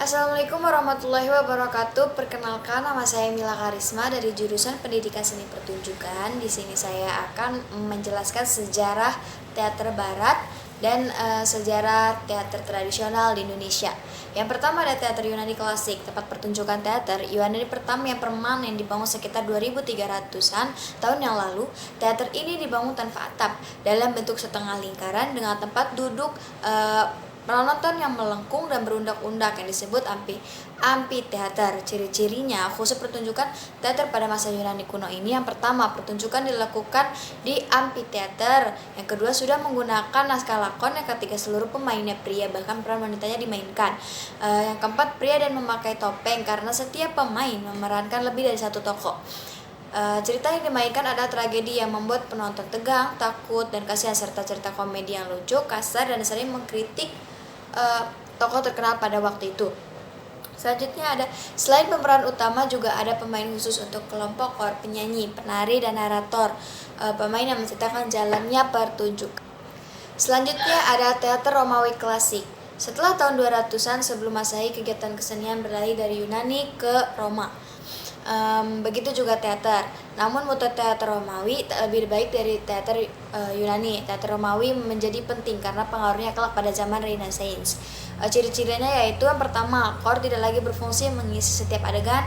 Assalamualaikum warahmatullahi wabarakatuh. Perkenalkan, nama saya Mila Karisma dari jurusan Pendidikan Seni Pertunjukan. Di sini saya akan menjelaskan sejarah teater barat dan sejarah teater tradisional di Indonesia. Yang pertama ada teater Yunani klasik, tempat pertunjukan teater Yunani pertama yang permanen dibangun sekitar 2300-an tahun yang lalu. Teater ini dibangun tanpa atap dalam bentuk setengah lingkaran dengan tempat duduk penonton yang melengkung dan berundak-undak yang disebut amphitheater. Ciri-cirinya khusus pertunjukan teater pada masa Yunani kuno ini, yang pertama pertunjukan dilakukan di amphitheater, yang kedua sudah menggunakan naskah lakon, yang ketiga seluruh pemainnya pria bahkan peran wanitanya dimainkan, yang keempat pria dan memakai topeng karena setiap pemain memerankan lebih dari satu tokoh. Cerita yang dimainkan adalah tragedi yang membuat penonton tegang, takut, dan kasihan serta cerita komedi yang lucu, kasar, dan sering mengkritik tokoh terkenal pada waktu itu. Selanjutnya ada, selain pemeran utama juga ada pemain khusus untuk kelompok kor, penyanyi, penari, dan narator, pemain yang menceritakan jalannya pertunjukan. Selanjutnya ada teater Romawi klasik. Setelah tahun 200-an sebelum Masehi, kegiatan kesenian beralih dari Yunani ke Roma. Begitu juga teater. Namun mutu teater Romawi lebih baik dari teater Yunani. Teater Romawi menjadi penting karena pengaruhnya kelak pada zaman Renaissance. Ciri-cirinya yaitu, yang pertama, akor tidak lagi berfungsi mengisi setiap adegan.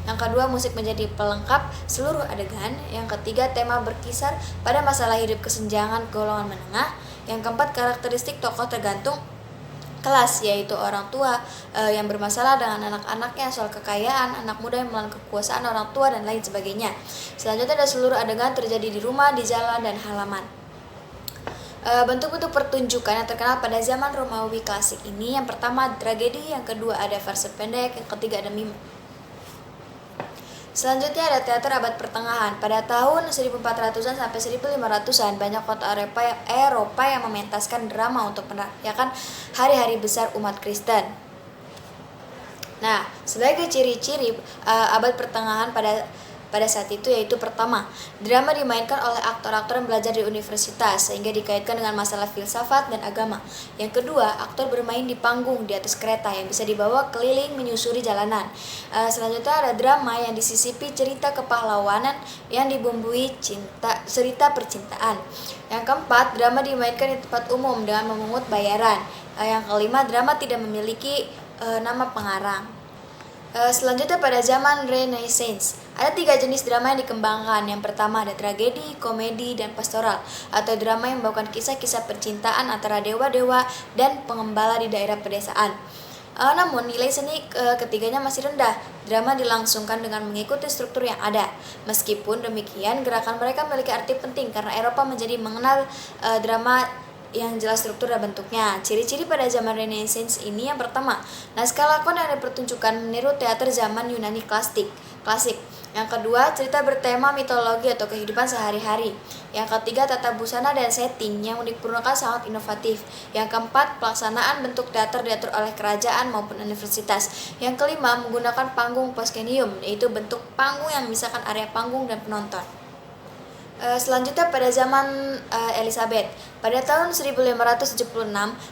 Yang kedua, musik menjadi pelengkap seluruh adegan. Yang ketiga, tema berkisar pada masalah hidup kesenjangan golongan menengah. Yang keempat, karakteristik tokoh tergantung kelas, yaitu orang tua yang bermasalah dengan anak-anaknya soal kekayaan, anak muda yang melawan kekuasaan orang tua, dan lain sebagainya. Selanjutnya ada seluruh adegan terjadi di rumah, di jalan, dan halaman. Bentuk-bentuk pertunjukan yang terkenal pada zaman Romawi klasik ini, yang pertama tragedi, yang kedua ada farse pendek, yang ketiga ada mime. Selanjutnya ada teater abad pertengahan. Pada tahun 1400-an sampai 1500-an, banyak kota Eropa yang mementaskan drama untuk merayakan hari-hari besar umat Kristen. Nah, sebagai ciri-ciri abad pertengahan pada saat itu, yaitu pertama, drama dimainkan oleh aktor-aktor yang belajar di universitas sehingga dikaitkan dengan masalah filsafat dan agama. Yang kedua, aktor bermain di panggung di atas kereta yang bisa dibawa keliling menyusuri jalanan. Selanjutnya ada drama yang disisipi cerita kepahlawanan yang dibumbui cerita percintaan. Yang keempat, drama dimainkan di tempat umum dengan memungut bayaran. Yang kelima, drama tidak memiliki nama pengarang. Selanjutnya pada zaman Renaissance, ada 3 jenis drama yang dikembangkan. Yang pertama ada tragedi, komedi, dan pastoral, atau drama yang membawakan kisah-kisah percintaan antara dewa-dewa dan pengembala di daerah pedesaan. Namun nilai seni ketiganya masih rendah. Drama dilangsungkan dengan mengikuti struktur yang ada. Meskipun demikian, gerakan mereka memiliki arti penting karena Eropa menjadi mengenal drama yang jelas struktur dan bentuknya. Ciri-ciri pada zaman Renaissance ini, yang pertama, naskah lakon yang dipertunjukkan meniru teater zaman Yunani klasik. Yang kedua, cerita bertema mitologi atau kehidupan sehari-hari. Yang ketiga, tata busana dan setting yang digunakan sangat inovatif. Yang keempat, pelaksanaan bentuk teater diatur oleh kerajaan maupun universitas. Yang kelima, menggunakan panggung proscenium, yaitu bentuk panggung yang memisahkan area panggung dan penonton. Selanjutnya pada zaman Elizabeth. Pada tahun 1576,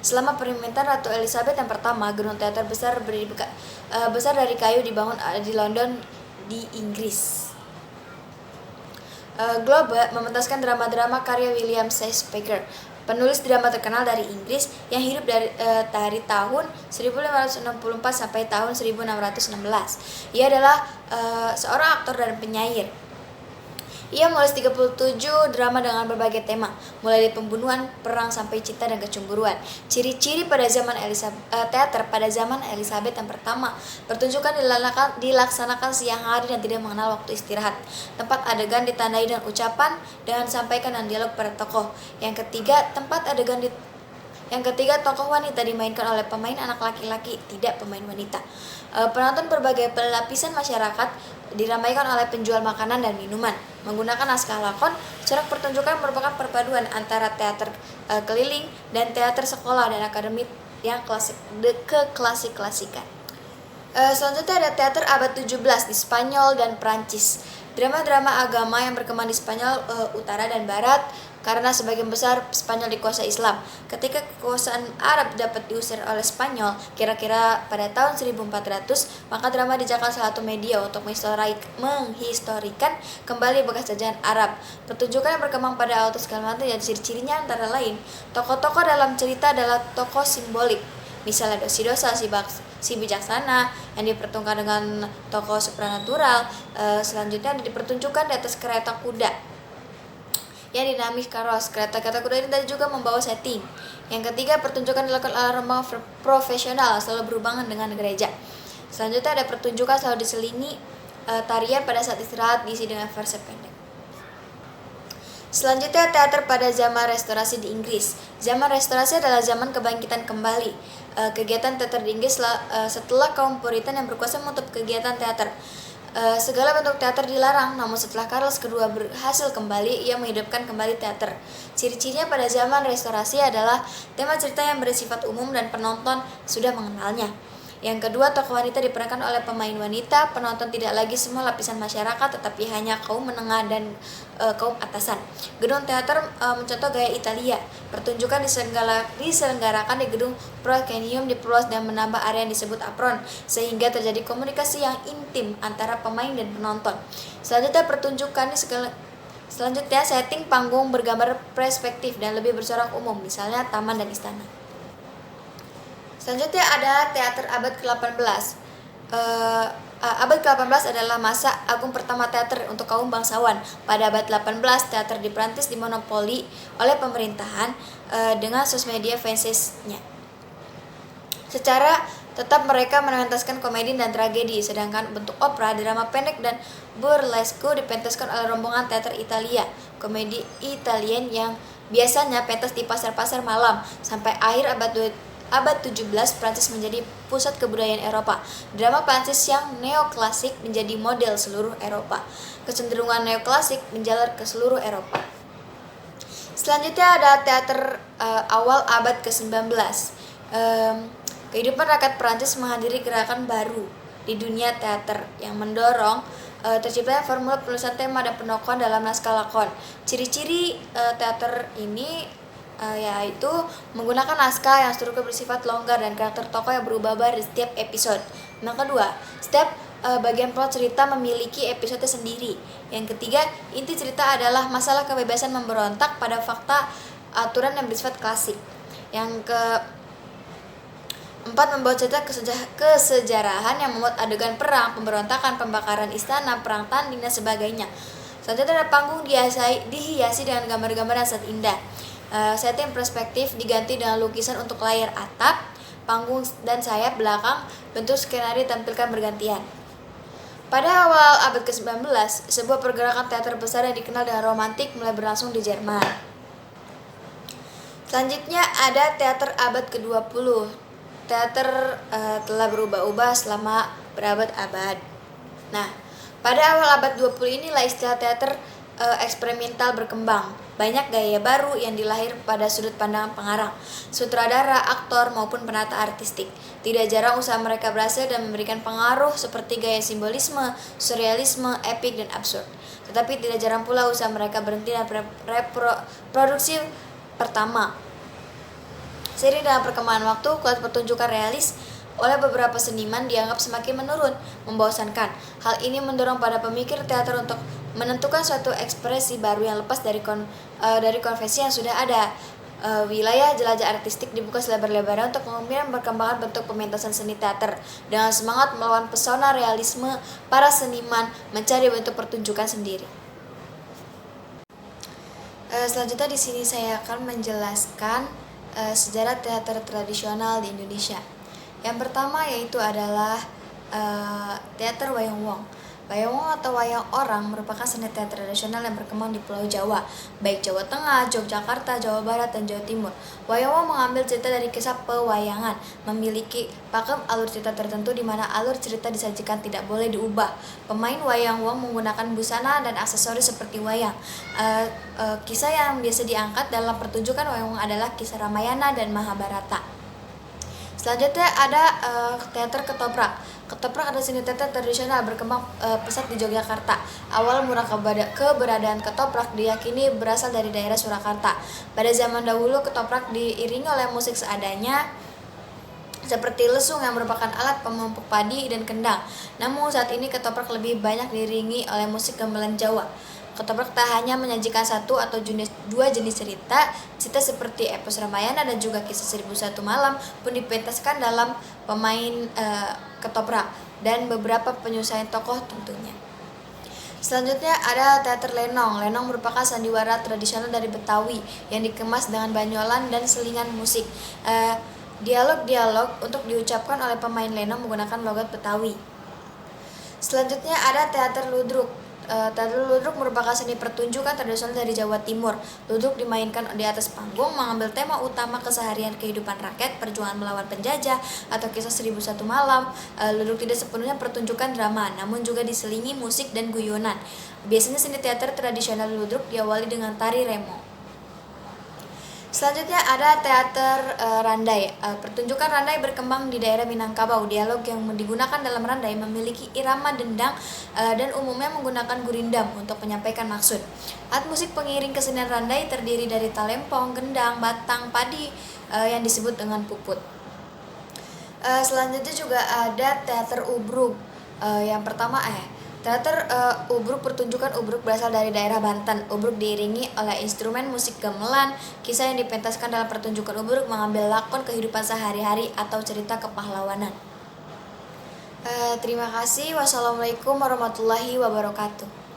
selama pemerintahan Ratu Elizabeth yang pertama, gedung teater besar dari kayu dibangun di London di Inggris. Globe mementaskan drama-drama karya William Shakespeare, penulis drama terkenal dari Inggris yang hidup dari tahun 1564 sampai tahun 1616. Ia adalah seorang aktor dan penyair. Ia menulis 37 drama dengan berbagai tema, mulai dari pembunuhan, perang, sampai cinta dan kecemburuan. Ciri-ciri pada zaman teater pada zaman Elizabeth yang pertama, pertunjukan dilaksanakan siang hari dan tidak mengenal waktu istirahat. Tempat adegan ditandai dengan ucapan dan sampaikan dan dialog pada tokoh. Yang ketiga, tokoh wanita dimainkan oleh pemain anak laki-laki, tidak pemain wanita. Penonton berbagai lapisan masyarakat diramaikan oleh penjual makanan dan minuman. Menggunakan naskah lakon, corak pertunjukan merupakan perpaduan antara teater keliling dan teater sekolah dan akademik yang klasik-klasikan. Selanjutnya ada teater abad 17 di Spanyol dan Prancis. Drama-drama agama yang berkembang di Spanyol utara dan barat karena sebagian besar Spanyol dikuasai Islam. Ketika kekuasaan Arab dapat diusir oleh Spanyol, kira-kira pada tahun 1400, maka drama dijadikan salah satu media untuk menghistorikan kembali bekas jajahan Arab. Pertunjukan yang berkembang pada Altus Kalimantan dan ciri-cirinya antara lain, tokoh-tokoh dalam cerita adalah tokoh simbolik. Misalnya Dosidosa, si bijaksana yang dipertemukan dengan tokoh supranatural. Selanjutnya dipertunjukkan di atas kereta kuda yang dinamis karos. Kereta kuda ini tadi juga membawa setting. Yang ketiga, pertunjukan dilakukan oleh rombongan profesional selalu berhubungan dengan gereja. Selanjutnya ada pertunjukan selalu diselingi tarian pada saat istirahat diisi dengan verse pendek. Selanjutnya, teater pada zaman restorasi di Inggris. Zaman restorasi adalah zaman kebangkitan kembali. Kegiatan teater di Inggris setelah kaum Puritan yang berkuasa menutup kegiatan teater. Segala bentuk teater dilarang, namun setelah Charles II berhasil kembali, ia menghidupkan kembali teater. Ciri-cirinya pada zaman restorasi adalah tema cerita yang bersifat umum dan penonton sudah mengenalnya. Yang kedua, tokoh wanita diperankan oleh pemain wanita. Penonton tidak lagi semua lapisan masyarakat, tetapi hanya kaum menengah dan kaum atasan. Gedung teater mencontoh gaya Italia. Pertunjukan diselenggarakan di gedung proscenium, diperluas dan menambah area yang disebut apron, sehingga terjadi komunikasi yang intim antara pemain dan penonton. Selanjutnya setting panggung bergambar perspektif dan lebih bercorak umum, misalnya taman dan istana. Selanjutnya ada teater abad ke-18. Abad ke-18 adalah masa agung pertama teater untuk kaum bangsawan. Pada abad 18, teater di Prancis dimonopoli oleh pemerintahan dengan sosmedia fansnya. Secara tetap mereka mementaskan komedi dan tragedi, sedangkan bentuk opera, drama pendek, dan burlesque dipentaskan oleh rombongan teater Italia. Komedi Italien yang biasanya pentas di pasar-pasar malam. Sampai akhir abad 17, Prancis menjadi pusat kebudayaan Eropa. Drama Prancis yang neoklasik menjadi model seluruh Eropa. Kecenderungan neoklasik menjalar ke seluruh Eropa. Selanjutnya ada teater awal abad ke-19. Kehidupan rakyat Prancis menghadiri gerakan baru di dunia teater yang mendorong terciptanya formula penulisan tema dan penokohan dalam naskah lakon. Ciri-ciri teater ini yaitu menggunakan naskah yang struktur bersifat longgar dan karakter tokoh yang berubah-ubah di setiap episode. Yang kedua, setiap bagian plot cerita memiliki episode sendiri. Yang ketiga, inti cerita adalah masalah kebebasan memberontak pada fakta aturan yang bersifat klasik. Yang keempat, membawa cerita kesejarahan yang membuat adegan perang, pemberontakan, pembakaran istana, perang tanding, dan sebagainya. Selanjutnya ada panggung dihiasi dengan gambar-gambar yang sangat indah. Setting perspektif diganti dengan lukisan untuk layar atap, panggung dan sayap belakang. Bentuk skenario ditampilkan bergantian. Pada awal abad ke-19, sebuah pergerakan teater besar yang dikenal dengan romantik mulai berlangsung di Jerman. Selanjutnya ada teater abad ke-20. Teater telah berubah-ubah selama berabad-abad. Nah, pada awal abad 20 inilah istilah teater eksperimental berkembang. Banyak gaya baru yang dilahir pada sudut pandang pengarang, sutradara, aktor, maupun penata artistik. Tidak jarang usaha mereka berhasil dan memberikan pengaruh seperti gaya simbolisme, surrealisme, epik, dan absurd. Tetapi tidak jarang pula usaha mereka berhenti dan reproduksi pertama. Seiring dengan perkembangan waktu, kualitas pertunjukan realis oleh beberapa seniman dianggap semakin menurun, membosankan. Hal ini mendorong pada pemikir teater untuk menentukan suatu ekspresi baru yang lepas dari konvensi yang sudah ada. Wilayah jelajah artistik dibuka selebar-lebarnya untuk mengumpulkan perkembangan bentuk pementasan seni teater. Dengan semangat melawan pesona realisme, para seniman mencari bentuk pertunjukan sendiri. Selanjutnya di sini saya akan menjelaskan sejarah teater tradisional di Indonesia. Yang pertama yaitu adalah teater Wayang Wong. Wayang Wong atau wayang orang merupakan seni teater tradisional yang berkembang di Pulau Jawa, baik Jawa Tengah, Yogyakarta, Jawa Barat, dan Jawa Timur. Wayang Wong mengambil cerita dari kisah pewayangan, memiliki pakem alur cerita tertentu di mana alur cerita disajikan tidak boleh diubah. Pemain Wayang Wong menggunakan busana dan aksesoris seperti wayang. Kisah yang biasa diangkat dalam pertunjukan Wayang Wong adalah kisah Ramayana dan Mahabharata. Selanjutnya ada teater ketoprak. Ketoprak adalah seni teater tradisional berkembang pesat di Yogyakarta. Awal mula keberadaan ketoprak diyakini berasal dari daerah Surakarta. Pada zaman dahulu, ketoprak diiringi oleh musik seadanya seperti lesung yang merupakan alat pemumpuk padi dan kendang. Namun saat ini ketoprak lebih banyak diiringi oleh musik gamelan Jawa. Ketoprak tak hanya menyajikan satu atau dua jenis cerita seperti epos Ramayana dan juga kisah 1001 malam pun dipentaskan dalam pemain ketoprak dan beberapa penyusunan tokoh tentunya. Selanjutnya ada teater lenong. Lenong merupakan sandiwara tradisional dari Betawi yang dikemas dengan banyolan dan selingan musik. Dialog-dialog untuk diucapkan oleh pemain lenong menggunakan logat Betawi. Selanjutnya ada teater ludruk. Teater ludruk merupakan seni pertunjukan tradisional dari Jawa Timur. Ludruk dimainkan di atas panggung, mengambil tema utama keseharian kehidupan rakyat, perjuangan melawan penjajah, atau kisah 1001 malam. Ludruk tidak sepenuhnya pertunjukan drama, namun juga diselingi musik dan guyonan. Biasanya seni teater tradisional ludruk diawali dengan tari remo. Selanjutnya ada teater randai. Pertunjukan randai berkembang di daerah Minangkabau. Dialog yang digunakan dalam randai memiliki irama dendang dan umumnya menggunakan gurindam untuk menyampaikan maksud. Alat musik pengiring kesenian randai terdiri dari talempong, gendang, batang, padi yang disebut dengan puput. Selanjutnya juga ada teater ubruk. Yang pertama teater ubruk, pertunjukan ubruk berasal dari daerah Banten. Ubruk diiringi oleh instrumen musik gamelan. Kisah yang dipentaskan dalam pertunjukan ubruk mengambil lakon kehidupan sehari-hari atau cerita kepahlawanan. Terima kasih. Wassalamualaikum warahmatullahi wabarakatuh.